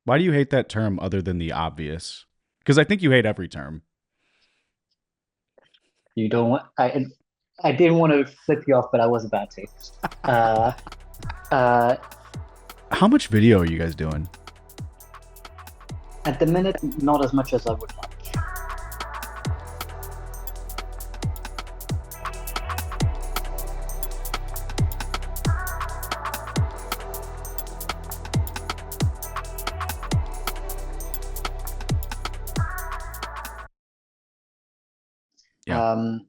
Why do you hate that term other than the obvious? Because I think you hate every term. You don't want I didn't want to flip you off, but I was about to. Uh, uh, How much video are you guys doing? at the minute, not as much as I would like. Yeah. Um,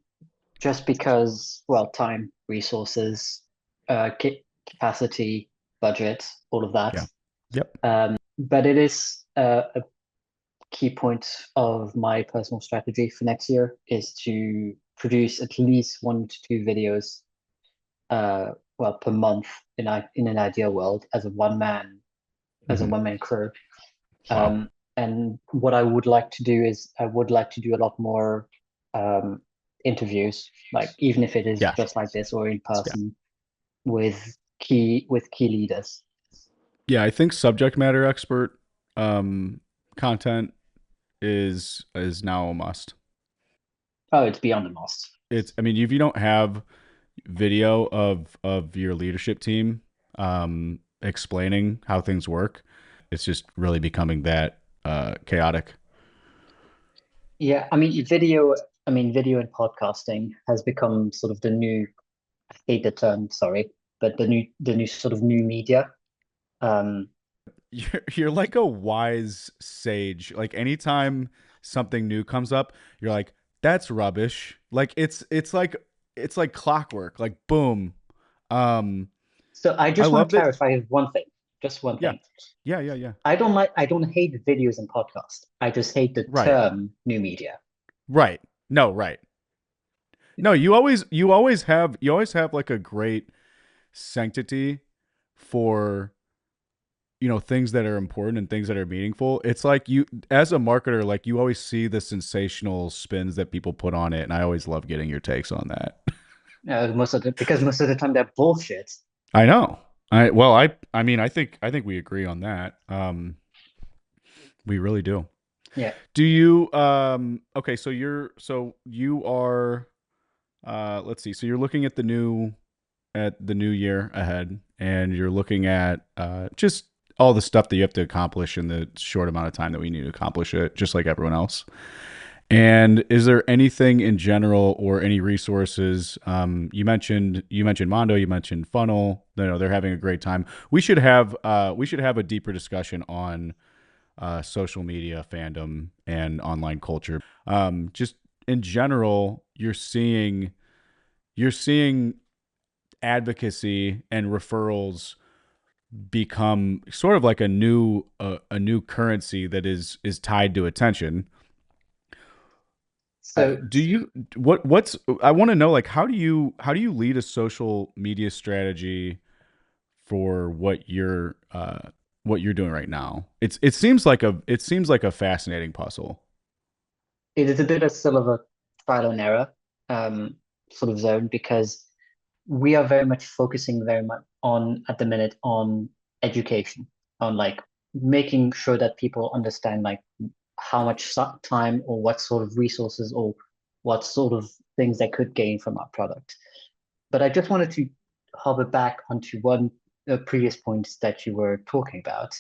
just because, well, time, resources, capacity, budget, all of that. Yeah. Yep. But it is a key point of my personal strategy for next year is to produce at least 1 to 2 videos, per month in an ideal world as a Hmm. one man crew. Wow. And what I would like to do is I would like to do a lot more um, interviews, like even if it is Yeah. just like this or in Yeah. person with key leaders. Yeah. I think subject matter expert um, content is now a must. Oh, it's beyond the most. It's. I mean, if you don't have video of your leadership team explaining how things work, it's just really becoming that chaotic. Yeah, video and podcasting has become sort of the new, I hate the term, sorry, but the new sort of new media. Um, You're like a wise sage. Like anytime something new comes up, you're like, that's rubbish. Like it's like clockwork. Like boom. Um, so I I just want love to that. clarify one thing, just one Yeah. thing. Yeah, yeah, yeah. I don't hate videos and podcasts. I just hate the Right. term new media. Right. No, right. No, you always have like a great sanctity for things that are important and things that are meaningful. It's like you as a marketer, like you always see the sensational spins that people put on it, and I always love getting your takes on that. Because most of the time they're bullshit. I know. I mean I think we agree on that. We really do. Yeah. Do you okay, so you are let's see. So you're looking at the new year ahead, and you're looking at just all the stuff that you have to accomplish in the short amount of time that we need to accomplish it, just like everyone else. And is there anything in general or any resources? You mentioned Mondo, you mentioned Funnel. They're having a great time. We should have a deeper discussion on social media fandom and online culture. Just in general, you're seeing advocacy and referrals become sort of like a new currency that is tied to attention. So Do you what's I want to know, like how do you lead a social media strategy for what you're doing right now? It seems like a fascinating puzzle. it is a bit of still of a trial and error um, sort of zone because we are very much focusing very much on at the minute on education, on like making sure that people understand like how much time or what sort of resources or what sort of things they could gain from our product. But I just wanted to hover back onto one previous point that you were talking about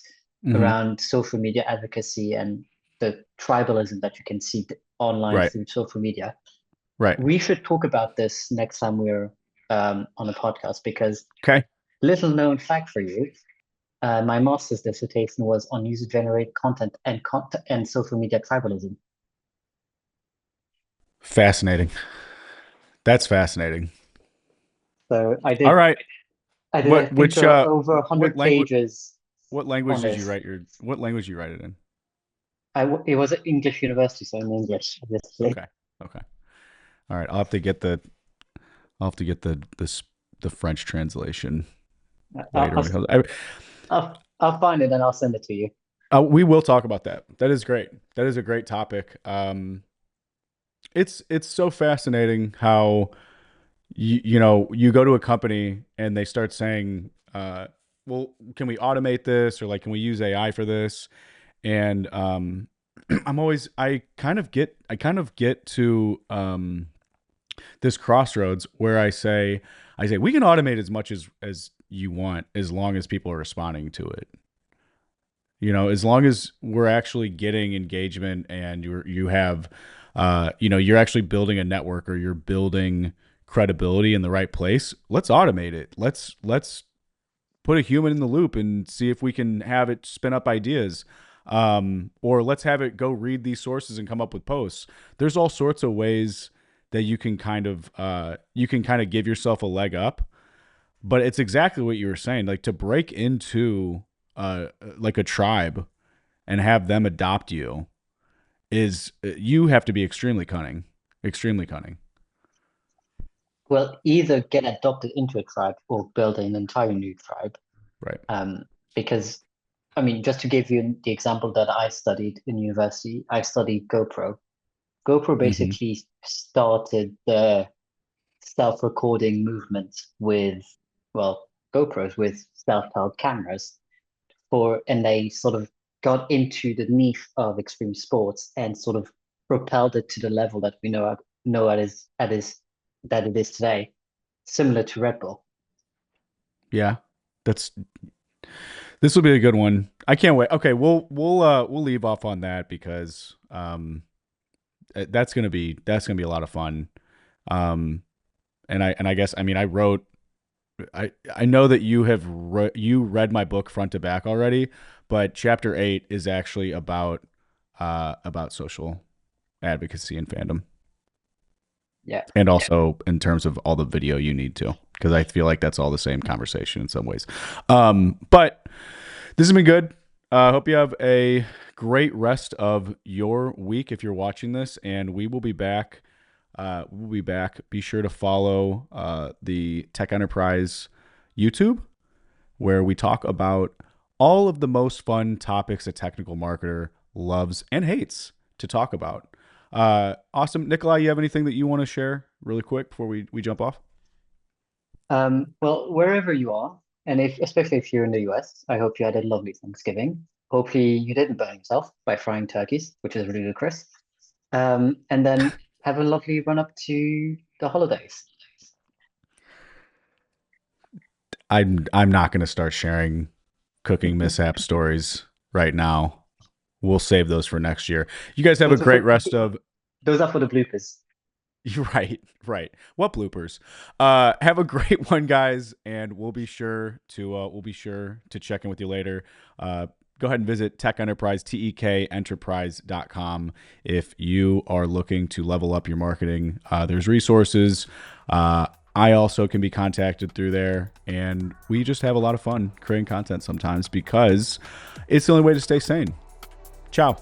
Hmm. around social media advocacy and the tribalism that you can see online Right. through social media. Right. We should talk about this next time we're on a podcast because Okay. little known fact for you, my master's dissertation was on user-generated content and social media tribalism. Fascinating. That's fascinating. So All right. I did, I What think, which over what 100 language pages what language on did you this. write your what language did you write it in? It was at English university, so in English, obviously. Okay. Okay. All right. I'll have to get the French translation I'll, later. I'll, I'll find it and I'll send it to you. We will talk about that. That is great. That is a great topic. It's so fascinating how you go to a company and they start saying well, can we automate this, or like, can we use AI for this? And I kind of get to this crossroads where I say we can automate as much as you want, as long as people are responding to it. You know, as long as we're actually getting engagement, and you have you're actually building a network, or you're building credibility in the right place, let's automate it. Let's put a human in the loop and see if we can have it spin up ideas. Or let's have it go read these sources and come up with posts. There's all sorts of ways that you can kind of give yourself a leg up. But it's exactly what you were saying. Like, to break into like a tribe and have them adopt you, is you have to be extremely cunning. Well, either get adopted into a tribe or build an entire new tribe. Right. Because, I mean, just to give you the example that I studied in university, I studied GoPro. GoPro Mm-hmm. basically started the self-recording movement with, well, GoPros with self-held cameras and they sort of got into the niche of extreme sports and sort of propelled it to the level that we know that it is today, similar to Red Bull. Yeah. That's This will be a good one. I can't wait. Okay, we'll leave off on that, because that's gonna be a lot of fun. Um, and I guess, I mean, I know that you read my book front to back already, but chapter 8 is actually about social advocacy and fandom, Yeah. and also in terms of all the video you need to, because I feel like that's all the same conversation in some ways. But this has been good. I hope you have a great rest of your week if you're watching this, and we will be back. We'll be back. Be sure to follow the Tech Enterprise YouTube, where we talk about all of the most fun topics a technical marketer loves and hates to talk about. Awesome. Nicolai, you have anything that you want to share really quick before we jump off? Well, wherever you are, and especially if you're in the US, I hope you had a lovely Thanksgiving. Hopefully you didn't burn yourself by frying turkeys, which is ludicrous. And then have a lovely run up to the holidays. I'm not going to start sharing cooking mishap stories right now. We'll save those for next year. You guys have a Those are for great rest of. those are for the bloopers. You're right, right. What bloopers? Have a great one, guys, and we'll be sure to check in with you later. Go ahead and visit Tech Enterprise, tekenterprise.com, if you are looking to level up your marketing. There's resources. I also can be contacted through there, and we just have a lot of fun creating content sometimes, because it's the only way to stay sane. Ciao.